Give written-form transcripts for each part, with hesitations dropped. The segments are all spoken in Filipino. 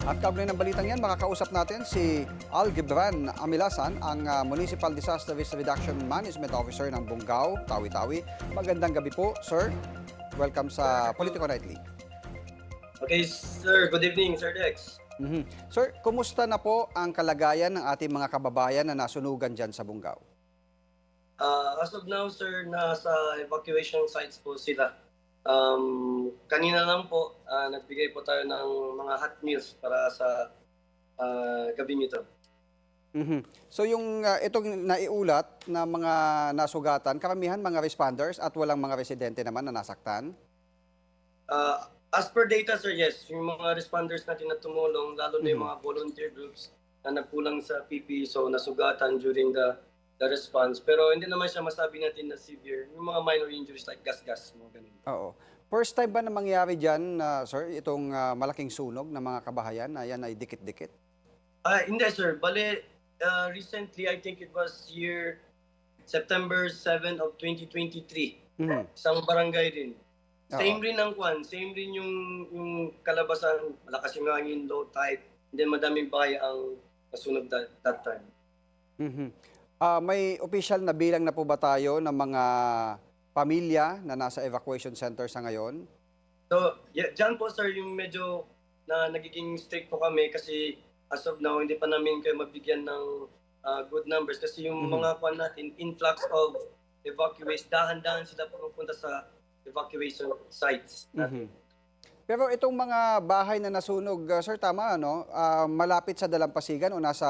At kaugnay ng balitang yan, makakausap natin si Al Gibran Amilasan, ang Municipal Disaster Risk Reduction Management Officer ng Bungaw, Tawi-Tawi. Magandang gabi po, sir. Welcome sa Politico Nightly. Okay, sir. Good evening, Sir Dex. Sir, kumusta na po ang kalagayan ng ating mga kababayan na nasunugan dyan sa Bungaw? As of now, sir, nasa evacuation sites po sila. Kanina lang po, nagbigay po tayo ng mga hot meals para sa gabing ito. So yung itong naiulat na mga nasugatan, karamihan mga responders at walang mga residente naman na nasaktan? As per data, sir, yes, yung mga responders natin na tumulong, lalo na yung mga volunteer groups na nagkulang sa PP, so nasugatan during the response. Pero hindi naman siya masabi natin na severe. Yung mga minor injuries like gas-gas, mga ganun. Oo. First time ba na mangyari dyan, sir, itong malaking sunog ng mga kabahayan na yan ay dikit-dikit? Hindi, sir. Bale, recently, I think it was year September 7 of 2023. Isang barangay din. Same rin ang kwan. Same rin yung kalabasan. Malakas yung hangin, low tide. And then madaming bahay ang nasunog that time. May official na bilang na po ba tayo ng mga pamilya na nasa evacuation center sa ngayon? So, dyan po, sir, yung medyo na nagiging strict po kami kasi as of now, hindi pa namin kayo mabigyan ng good numbers kasi yung mga kwan natin, influx of evacuees, dahan-dahan sila pupunta sa evacuation sites natin. Pero itong mga bahay na nasunog, sir, tama, ano? Malapit sa dalampasigan o nasa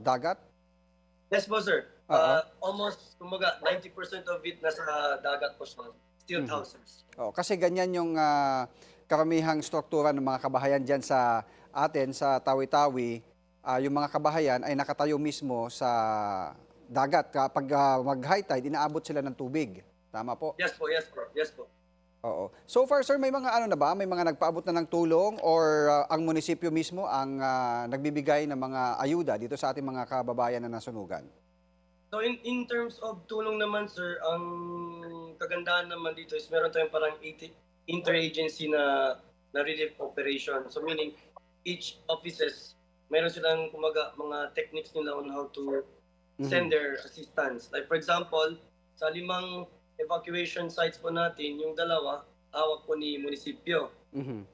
dagat? Yes po, sir. Almost, kumaga, 90% of it nasa dagat po siya. Still houses. Kasi ganyan yung karamihang struktura ng mga kabahayan dyan sa atin, sa Tawi-Tawi. Yung mga kabahayan ay nakatayo mismo sa dagat. Kapag mag-high tide, inaabot sila ng tubig. Tama po? Yes po, yes po, yes po. Oo. So far, sir, may mga ano na ba? May mga nagpaabot na ng tulong or ang munisipyo mismo ang nagbibigay ng mga ayuda dito sa ating mga kababayan na nasunugan? So in terms of tulong naman, sir, ang kagandahan naman dito is meron tayong parang interagency na relief operation. So meaning each offices meron silang kumaga mga techniques nila on how to send their assistance. Like for example, sa 5 evacuation sites po natin, yung 2 hawak po ni munisipyo.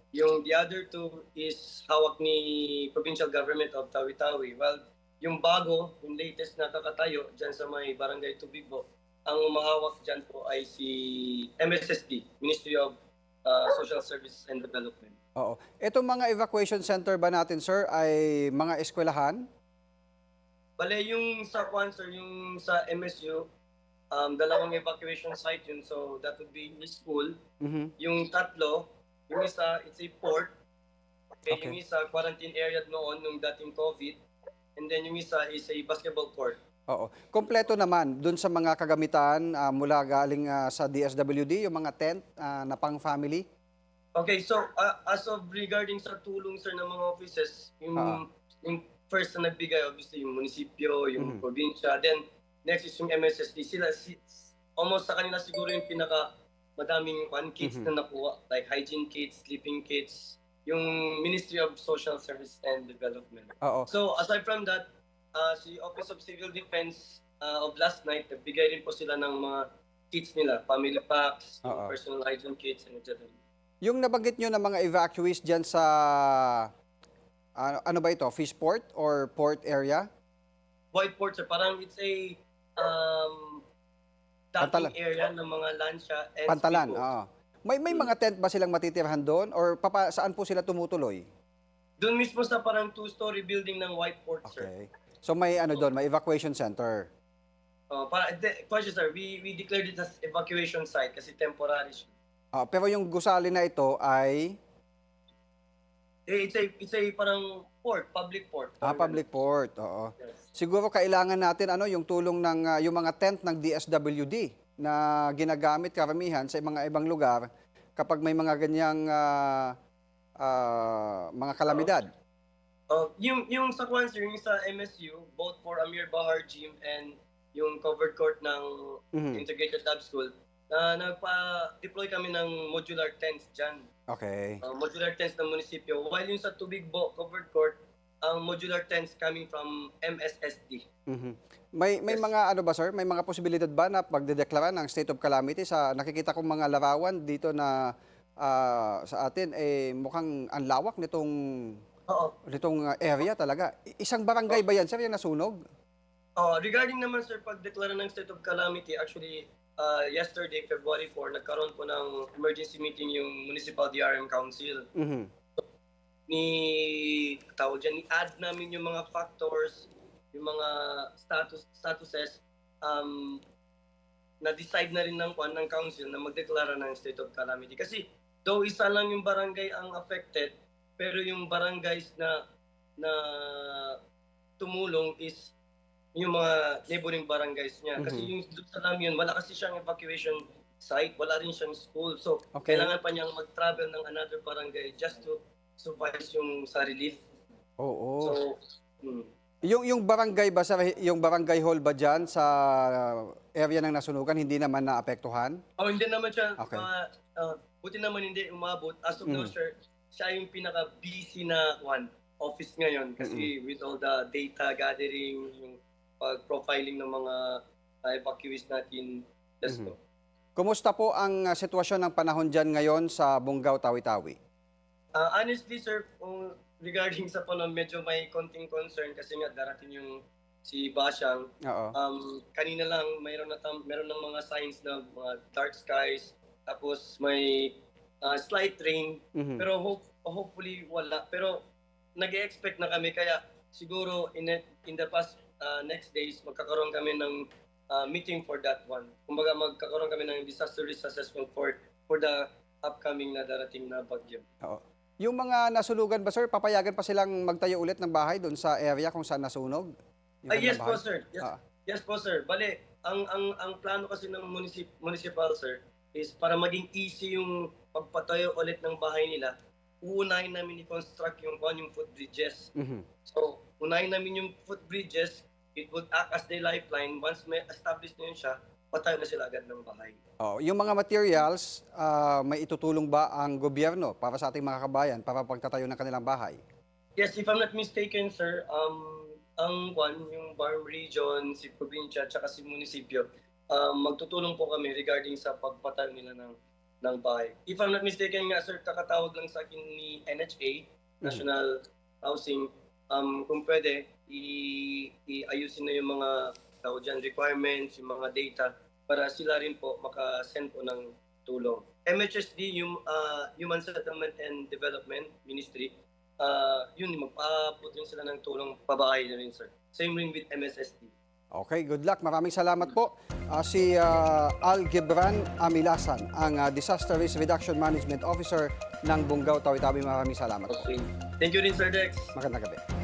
Yung the other 2 is hawak ni provincial government of Tawi-Tawi. Well, yung bago, yung latest na kakatayo dyan sa may Barangay Tubigbo, ang umahawak dyan po ay si MSSD, Ministry of Social Services and Development. Oo. Itong mga evacuation center ba natin, sir, ay mga eskwelahan? Bale, yung sa sir, yung sa MSU, 2 evacuation site yun. So, that would be the school. Yung 3, yung isa, it's a port. Okay. Yung isa, quarantine area noon, nung dating COVID. And then yung isa is a basketball court. Oo. Kompleto naman dun sa mga kagamitan mula galing sa DSWD, yung mga tent na pang-family? Okay, so as of regarding sa tulong, sir, ng mga offices, yung first na nagbigay, obviously, yung munisipyo, yung probinsya, then next is yung MSSD. Sila, almost sa kanila siguro yung pinaka madaming kits na nakuha, like hygiene kits, sleeping kits, yung Ministry of Social Service and Development. So aside from that, si Office of Civil Defense of last night, nagbigay rin po sila ng mga kits nila, family packs, yung personal hygiene kits, and etc. Yung nabanggit nyo na mga evacuees dyan sa, ano ba ito, Fishport or port area? Void port, sir. Parang it's a docking area ng mga lansya and Pantalan, speedboats. May mga tent ba silang matitirahan doon or saan po sila tumutuloy? Doon mismo sa parang 2-story building ng White Port, sir. Okay. So may ano doon, may evacuation center. Question, sir, we declared it as evacuation site kasi temporary siya. Pero yung gusali na ito ay It's a parang port, public port. public port, oo. Yes. Siguro kailangan natin yung tulong ng yung mga tent ng DSWD na ginagamit karamihan sa mga ibang lugar kapag may mga ganyang mga kalamidad. Yung sa sir, yung sa MSU, both for Amir Bahar Gym and yung covered court ng Integrated Lab School, nagpa-deploy kami ng modular tents dyan. Okay. Modular tents ng munisipyo. While yung sa Tubigbo, covered court, ang modular tents coming from MSSD. Mhm. May Yes. mga ano ba sir, may mga posibilidad ba na pagdedeklara ng state of calamity sa nakikita kong mga larawan dito na sa atin mukhang ang lawak Oo. nitong area talaga. Isang barangay ba yan sir yung nasunog? Regarding naman sir, pagdeklara ng state of calamity, actually, yesterday, February 4, nagkaroon po ng emergency meeting yung Municipal DRM Council. Mhm. Ni-add namin yung mga factors, yung mga statuses, na-decide na rin ng council na magdeklara ng state of calamity. Kasi though isa lang yung barangay ang affected, pero yung barangays na tumulong is yung mga neighboring barangays niya. Kasi Mhm. yung doon sa Lamyon, wala kasi siyang evacuation site, wala rin siyang school. So, Okay. kailangan pa niyang mag-travel ng another barangay just to suffice yung sa relief. Oo. So, mm. Yung barangay ba sir, yung barangay hall ba diyan sa area ng nasunugan hindi naman naapektuhan? Hindi naman siya, Okay. buti naman hindi umabot. As of now, Mm. sir, siya yung pinaka-busy na office ngayon. Kasi with all the data gathering, yung pag-profiling ng mga evacuees natin, that's Mhm. all. Kumusta po ang sitwasyon ng panahon diyan ngayon sa Bungaw, Tawi-Tawi? Honestly, sir, regarding sa panahon, medyo may konting concern kasi nga darating yung si Basyang. Oo. Kanina lang meron ng mga signs na mga dark skies, tapos may slight rain, Mhm. pero hopefully wala. Pero nag-expect na kami, kaya siguro in the past next days magkakaroon kami ng meeting for that one. Kumbaga magkakaroon kami ng disaster risk assessment for the upcoming na darating na bagyo. Oo. Yung mga nasunugan ba sir, papayagan pa silang magtayo ulit ng bahay doon sa area kung saan nasunog? Yung Yes kanilang po bahay? sir. Yes, Ah. yes po sir. Bale, ang plano kasi ng municipal sir is para maging easy yung pagpatayo ulit ng bahay nila, uunahin namin i-construct yung footbridges. Mhm. So, unahin namin yung footbridges, it would act as the lifeline. Once may established na yun siya, patayo na sila agad ng bahay. Oh, yung mga materials, may itutulong ba ang gobyerno para sa ating mga kabayan para pagtatayo ng kanilang bahay? Yes, if I'm not mistaken, sir, yung Barm Region, si probinsya, tsaka si munisipyo, magtutulong po kami regarding sa pagpatayo nila ng bahay. If I'm not mistaken nga, sir, kakatawag lang sa akin ni NHA, National Housing, kung pwede, iayusin na yung mga requirements, yung mga data, para sila rin po makasend po ng tulong. MHSD, yung Human Settlement and Development Ministry, yun, magpaabot rin sila ng tulong, pabahay na rin, sir. Same rin with MSSD. Okay, good luck. Maraming salamat po. Si Al Gebran Amilasan, ang Disaster Risk Reduction Management Officer ng Bungaw, Tawi-Tawi. Maraming salamat po. Okay. Thank you rin, Sir Dex. Magandang gabi.